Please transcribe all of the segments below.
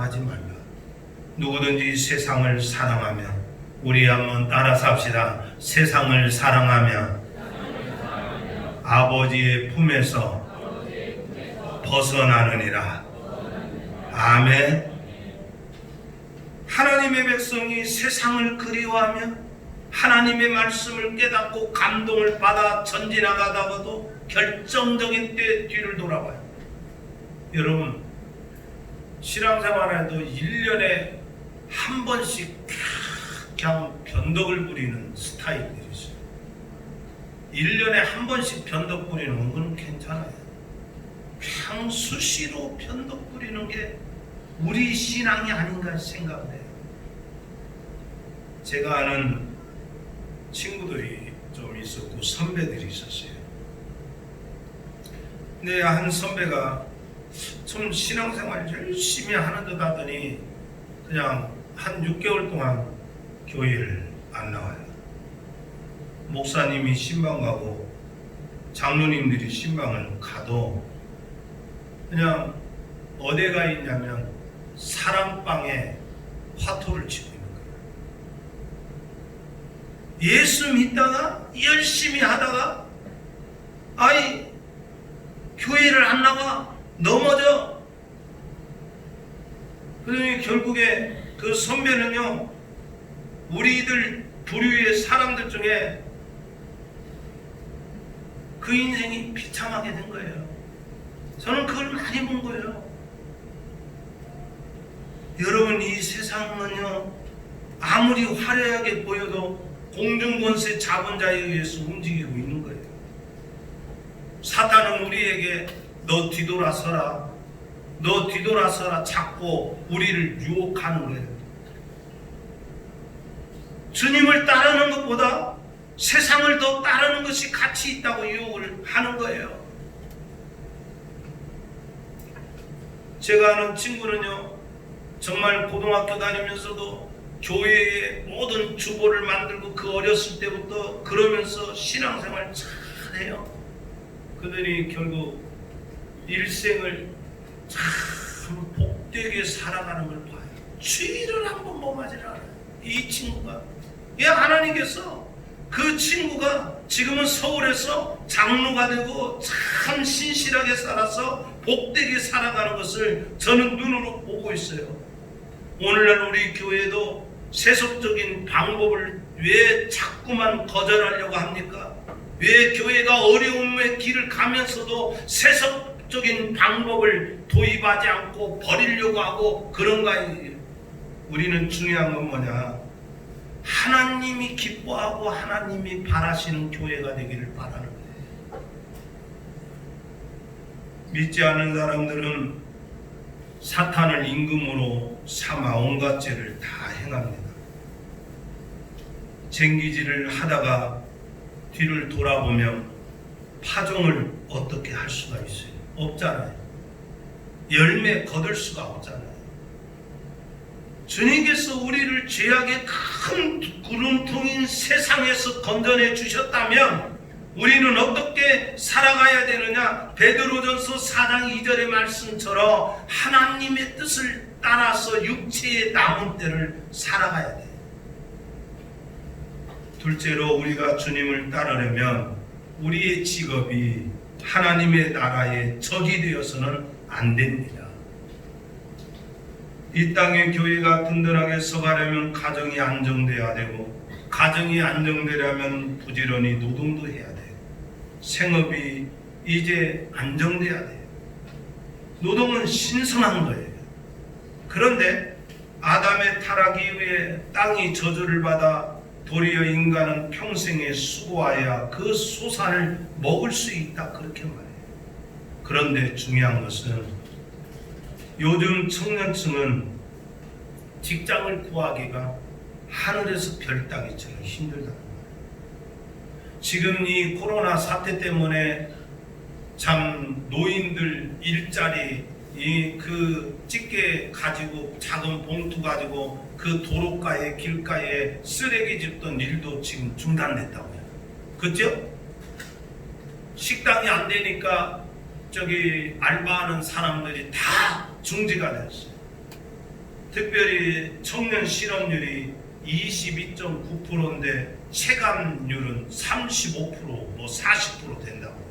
사랑하지 말라. 누구든지 세상을 사랑하며 우리 한번 따라 삽시다. 세상을 사랑하며 아버지의 품에서 벗어나느니라. 아멘. 하나님의 백성이 세상을 그리워하며 하나님의 말씀을 깨닫고 감동을 받아 전진하다가도 결정적인 때 뒤를 돌아봐요. 여러분, 신앙생활에도 1년에 한 번씩 그냥 변덕을 부리는 스타일들이 있어요. 1년에 한 번씩 변덕 부리는 건 괜찮아요. 그냥 수시로 변덕 부리는 게 우리 신앙이 아닌가 생각해요. 제가 아는 친구들이 좀 있었고 선배들이 있었어요. 근데 한 선배가 좀 신앙생활 열심히 하는 듯 하더니 그냥 한 6개월 동안 교회를 안 나와요. 목사님이 신방 가고 장로님들이 신방을 가도 그냥 어디 가 있냐면 사랑방에 화토를 치고 있는 거예요. 예수 믿다가 열심히 하다가 아이 교회를 안 나가 넘어져. 그러니 결국에 그 선배는요, 우리들 부류의 사람들 중에 그 인생이 비참하게 된 거예요. 저는 그걸 많이 본 거예요. 여러분, 이 세상은요, 아무리 화려하게 보여도 공중권세 잡은 자에 의해서 움직이고 있는 거예요. 사탄은 우리에게 너 뒤돌아서라, 너 뒤돌아서라 자꾸 우리를 유혹하는 거예요. 주님을 따르는 것보다 세상을 더 따르는 것이 가치 있다고 유혹을 하는 거예요. 제가 아는 친구는요, 정말 고등학교 다니면서도 교회의 모든 주보를 만들고 그 어렸을 때부터 그러면서 신앙생활 잘해요. 그들이 결국 일생을 참 복되게 살아가는 걸 봐요. 주의를 한번 범하지 않아요. 이 친구가. 하나님께서 그 친구가 지금은 서울에서 장로가 되고 참 신실하게 살아서 복되게 살아가는 것을 저는 눈으로 보고 있어요. 오늘날 우리 교회도 세속적인 방법을 왜 자꾸만 거절하려고 합니까? 왜 교회가 어려움의 길을 가면서도 세속적인 방법을 도입하지 않고 버리려고 하고 그런가? 우리는 중요한 건 뭐냐? 하나님이 기뻐하고 하나님이 바라시는 교회가 되기를 바라는 거예요. 믿지 않는 사람들은 사탄을 임금으로 삼아 온갖 죄를 다 행합니다. 쟁기질을 하다가 뒤를 돌아보면 파종을 어떻게 할 수가 있어요? 없잖아요. 열매 거둘 수가 없잖아요. 주님께서 우리를 죄악의 큰 구름통인 세상에서 건져내 주셨다면 우리는 어떻게 살아가야 되느냐? 베드로전서 4장 2절의 말씀처럼 하나님의 뜻을 따라서 육체의 남은 때를 살아가야 돼요. 둘째로 우리가 주님을 따르려면 우리의 직업이 하나님의 나라의 적이 되어서는 안 됩니다. 이 땅의 교회가 든든하게 서가려면 가정이 안정돼야 되고, 가정이 안정되려면 부지런히 노동도 해야 돼요. 생업이 이제 안정돼야 돼요. 노동은 신성한 거예요. 그런데 아담의 타락 이후에 땅이 저주를 받아 도리어 인간은 평생에 수고하여야 그 소산을 먹을 수 있다, 그렇게 말해요. 그런데 중요한 것은 요즘 청년층은 직장을 구하기가 하늘에서 별 따기처럼 힘들다는 거예요. 지금 이 코로나 사태 때문에 참 노인들 일자리 그 집게 가지고 작은 봉투 가지고 그 도로가에 길가에 쓰레기 줍던 일도 지금 중단됐다고요. 그죠? 식당이 안 되니까 저기 알바하는 사람들이 다 중지가 됐어요. 특별히 청년 실업률이 22.9%인데 체감률은 35%, 뭐 40% 된다고 해요.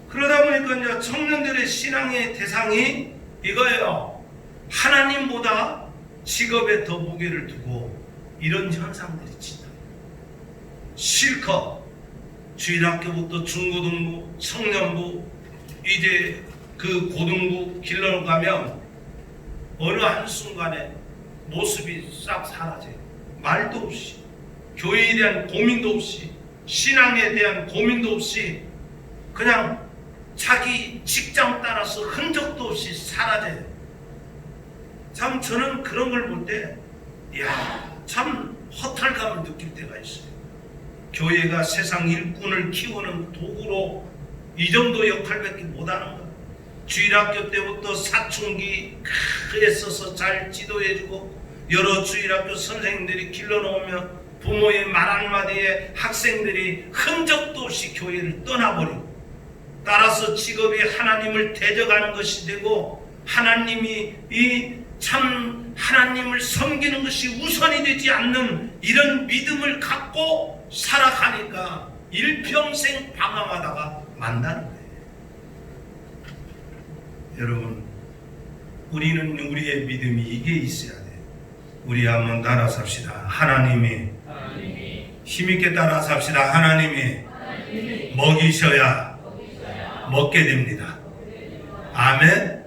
그러다 보니까 이제 청년들의 신앙의 대상이 이거예요. 하나님보다 직업에 더 무게를 두고 이런 현상들이 진다. 실컷 주일학교부터 중고등부, 청년부, 이제 그 고등부 길러 가면 어느 한순간에 모습이 싹 사라져요. 말도 없이, 교회에 대한 고민도 없이, 신앙에 대한 고민도 없이 그냥 자기 직장 따라서 흔적도 없이 사라져요. 참 저는 그런 걸 볼 때 참 허탈감을 느낄 때가 있어요. 교회가 세상 일꾼을 키우는 도구로 이 정도 역할밖에 못하는 거. 주일학교 때부터 사춘기 애써서 잘 지도해주고 여러 주일학교 선생님들이 길러놓으면 부모의 말 한마디에 학생들이 흔적도 없이 교회를 떠나버리고, 따라서 직업이 하나님을 대적하는 것이 되고 하나님이 참 하나님을 섬기는 것이 우선이 되지 않는 이런 믿음을 갖고 살아가니까 일평생 방황하다가 만나는 거예요. 여러분, 우리는 우리의 믿음이 이게 있어야 돼요. 우리 한번 따라 삽시다. 하나님이 힘있게 따라 삽시다. 하나님이 먹이셔야 먹게 됩니다. 아멘.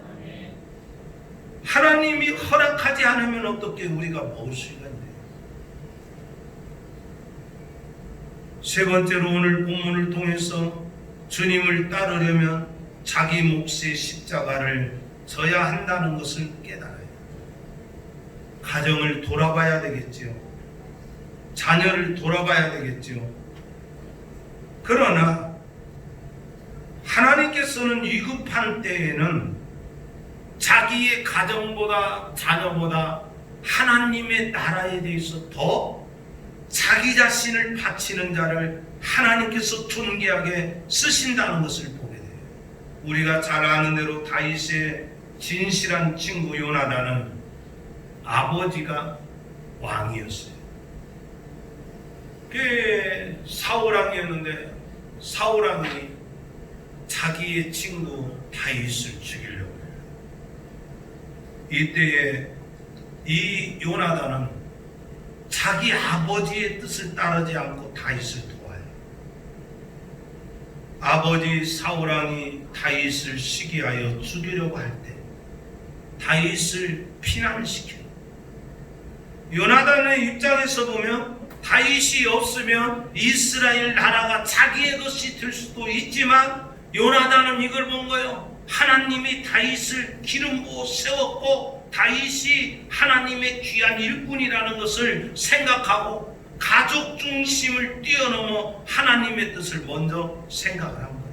하나님이 허락하지 않으면 어떻게 우리가 먹을 수가 있나요? 세 번째로 오늘 본문을 통해서 주님을 따르려면 자기 몫의 십자가를 져야 한다는 것을 깨달아요. 가정을 돌아봐야 되겠지요. 자녀를 돌아봐야 되겠지요. 그러나 하나님께서는 위급한 때에는 자기의 가정보다 자녀보다 하나님의 나라에 대해서 더 자기 자신을 바치는 자를 하나님께서 존귀하게 쓰신다는 것을 보게 돼요. 우리가 잘 아는 대로 다윗의 진실한 친구 요나단은 아버지가 왕이었어요. 그 사울왕이었는데 사울왕이 자기의 친구 다윗을 죽이려고 해요. 이때에 이 요나단은 자기 아버지의 뜻을 따르지 않고 다윗을 도와요. 아버지 사울왕이 다윗을 시기하여 죽이려고 할 때 다윗을 피난시켜요. 요나단의 입장에서 보면 다윗이 없으면 이스라엘 나라가 자기의 것이 될 수도 있지만 요나단은 이걸 본 거예요. 하나님이 다윗을 기름 부어 세웠고 다윗이 하나님의 귀한 일꾼이라는 것을 생각하고 가족 중심을 뛰어넘어 하나님의 뜻을 먼저 생각을 한 거예요.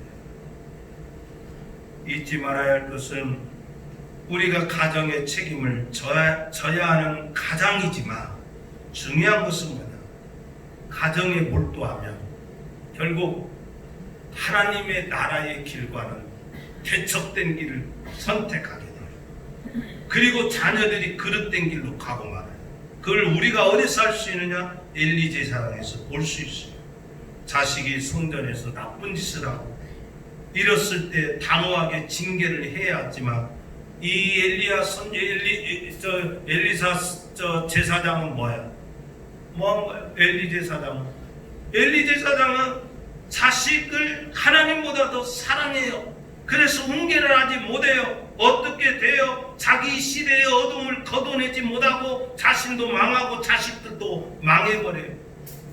잊지 말아야 할 것은 우리가 가정의 책임을 져야 하는 가장이지만 중요한 것은 뭐냐? 가정에 몰두하면 결국 하나님의 나라의 길과는 대척된 길을 선택하게 돼요. 그리고 자녀들이 그릇된 길로 가고 말아요. 그걸 우리가 어디서 할 수 있느냐? 엘리 제사장에서 볼 수 있어요. 자식이 성전에서 나쁜 짓을 하고 이랬을 때 단호하게 징계를 해야 하지만 이 엘리사 제사장은 뭐야? 뭐한 거야? 엘리 제사장은 자식을 하나님보다 더 사랑해요. 그래서 훈계를 하지 못해요. 어떻게 돼요? 자기 시대의 어둠을 걷어내지 못하고 자신도 망하고 자식들도 망해버려요.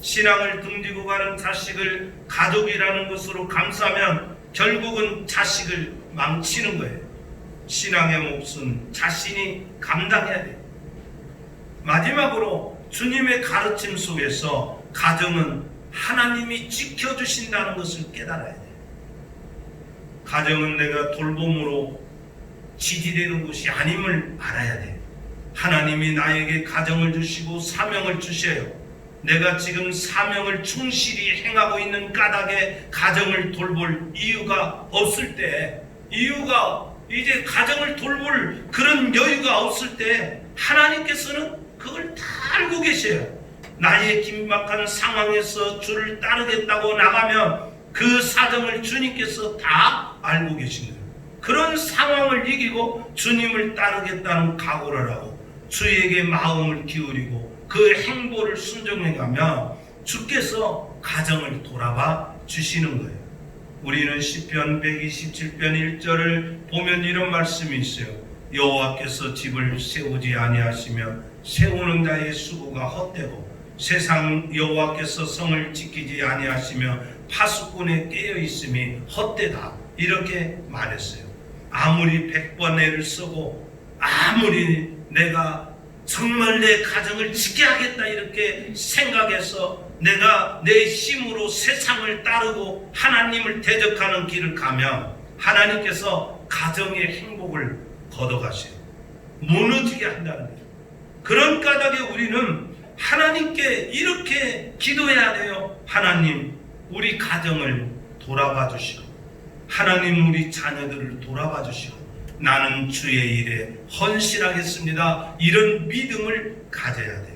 신앙을 등지고 가는 자식을 가족이라는 것으로 감싸면 결국은 자식을 망치는 거예요. 신앙의 몫은 자신이 감당해야 돼요. 마지막으로 주님의 가르침 속에서 가정은 하나님이 지켜주신다는 것을 깨달아야 돼요. 가정은 내가 돌봄으로 지지되는 곳이 아님을 알아야 돼요. 하나님이 나에게 가정을 주시고 사명을 주셔요. 내가 지금 사명을 충실히 행하고 있는 까닭에 가정을 돌볼 이유가 없을 때, 이유가 이제 가정을 돌볼 그런 여유가 없을 때 하나님께서는 그걸 다 알고 계셔요. 나의 긴박한 상황에서 주를 따르겠다고 나가면 그 사정을 주님께서 다 알고 계신 거예요. 그런 상황을 이기고 주님을 따르겠다는 각오를 하고 주에게 마음을 기울이고 그 행보를 순종해가면 주께서 가정을 돌아봐 주시는 거예요. 우리는 시편 127편 1절을 보면 이런 말씀이 있어요. 여호와께서 집을 세우지 아니하시며 세우는 자의 수고가 헛되고 세상 여호와께서 성을 지키지 아니하시며 파수꾼에 깨어 있음이 헛되다, 이렇게 말했어요. 아무리 100번 애를 쓰고 아무리 내가 정말 내 가정을 지켜야겠다 이렇게 생각해서 내가 내 힘으로 세상을 따르고 하나님을 대적하는 길을 가면 하나님께서 가정의 행복을 걷어가세요. 무너지게 한다는 거죠. 그런 까닭에 우리는 하나님께 이렇게 기도해야 돼요. 하나님, 우리 가정을 돌아봐 주시고 하나님, 우리 자녀들을 돌아봐 주시고 나는 주의 일에 헌신하겠습니다, 이런 믿음을 가져야 돼요.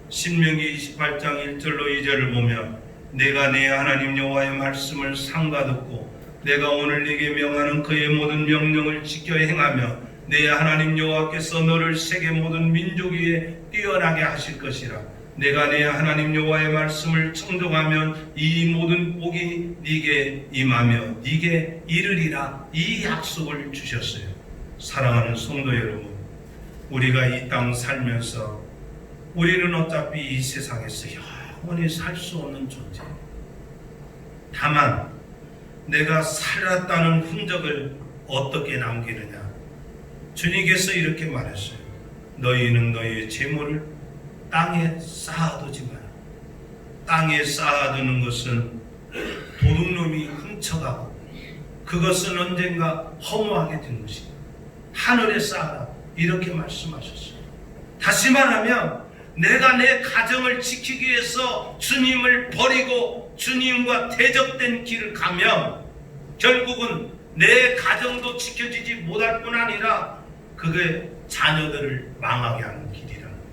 신명기 28장 1절로 2절을 보면 내가 내 하나님 여호와의 말씀을 삼가듣고 내가 오늘 네게 명하는 그의 모든 명령을 지켜 행하며 내 하나님 여호와께서 너를 세계 모든 민족 위에 뛰어나게 하실 것이라. 내가 내 하나님 여호와의 말씀을 청종하면 이 모든 복이 네게 임하며 네게 이르리라, 이 약속을 주셨어요. 사랑하는 성도 여러분, 우리가 이 땅 살면서 우리는 어차피 이 세상에서 영원히 살 수 없는 존재. 다만 내가 살았다는 흔적을 어떻게 남기느냐. 주님께서 이렇게 말했어요. 너희는 너희의 재물을 땅에 쌓아두지 마라. 땅에 쌓아두는 것은 도둑놈이 훔쳐가고 그것은 언젠가 허무하게 된 것이다. 하늘에 쌓아라, 이렇게 말씀하셨어요. 다시 말하면 내가 내 가정을 지키기 위해서 주님을 버리고 주님과 대적된 길을 가면 결국은 내 가정도 지켜지지 못할 뿐 아니라 그게 자녀들을 망하게 하는 길이라는 거예요.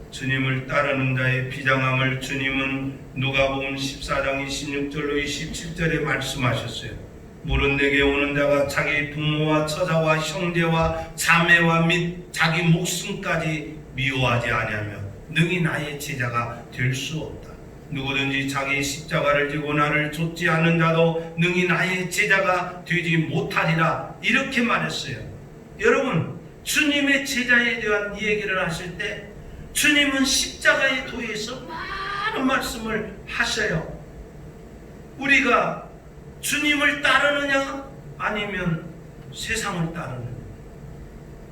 주님을 따르는 자의 비장함을 주님은 누가복음 14장 26절로 27절에 말씀하셨어요. 물은 내게 오는 자가 자기 부모와 처자와 형제와 자매와 및 자기 목숨까지 미워하지 아니하며 능히 나의 제자가 될 수 없다. 누구든지 자기 십자가를 지고 나를 좇지 않는 자도 능히 나의 제자가 되지 못하리라, 이렇게 말했어요. 여러분, 주님의 제자에 대한 얘기를 하실 때 주님은 십자가에 도해서 많은 말씀을 하셔요. 우리가 주님을 따르느냐 아니면 세상을 따르느냐.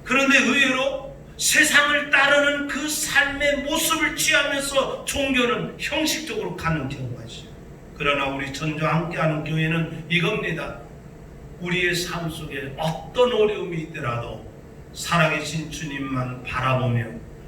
그런데 의외로 세상을 따르는 그 삶의 모습을 취하면서 종교는 형식적으로 가는 경우가 있어요. 그러나 우리 전주와 함께하는 교회는 이겁니다. 우리의 삶 속에 어떤 어려움이 있더라도 살아계신 주님만 바라보며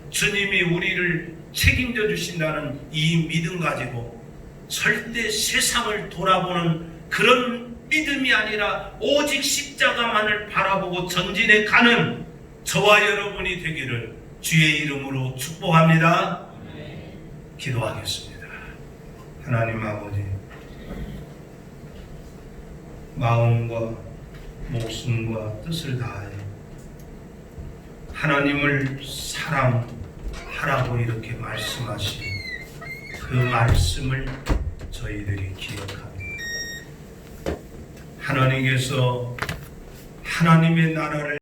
주님이 우리를 책임져 주신다는 이 믿음 가지고 절대 세상을 돌아보는 그런 믿음이 아니라 오직 십자가만을 바라보고 전진해 가는 저와 여러분이 되기를 주의 이름으로 축복합니다. 기도하겠습니다. 하나님 아버지, 마음과 목숨과 뜻을 다하여 하나님을 사랑하라고 이렇게 말씀하신 그 말씀을 저희들이 기억합니다. 하나님께서 하나님의 나라를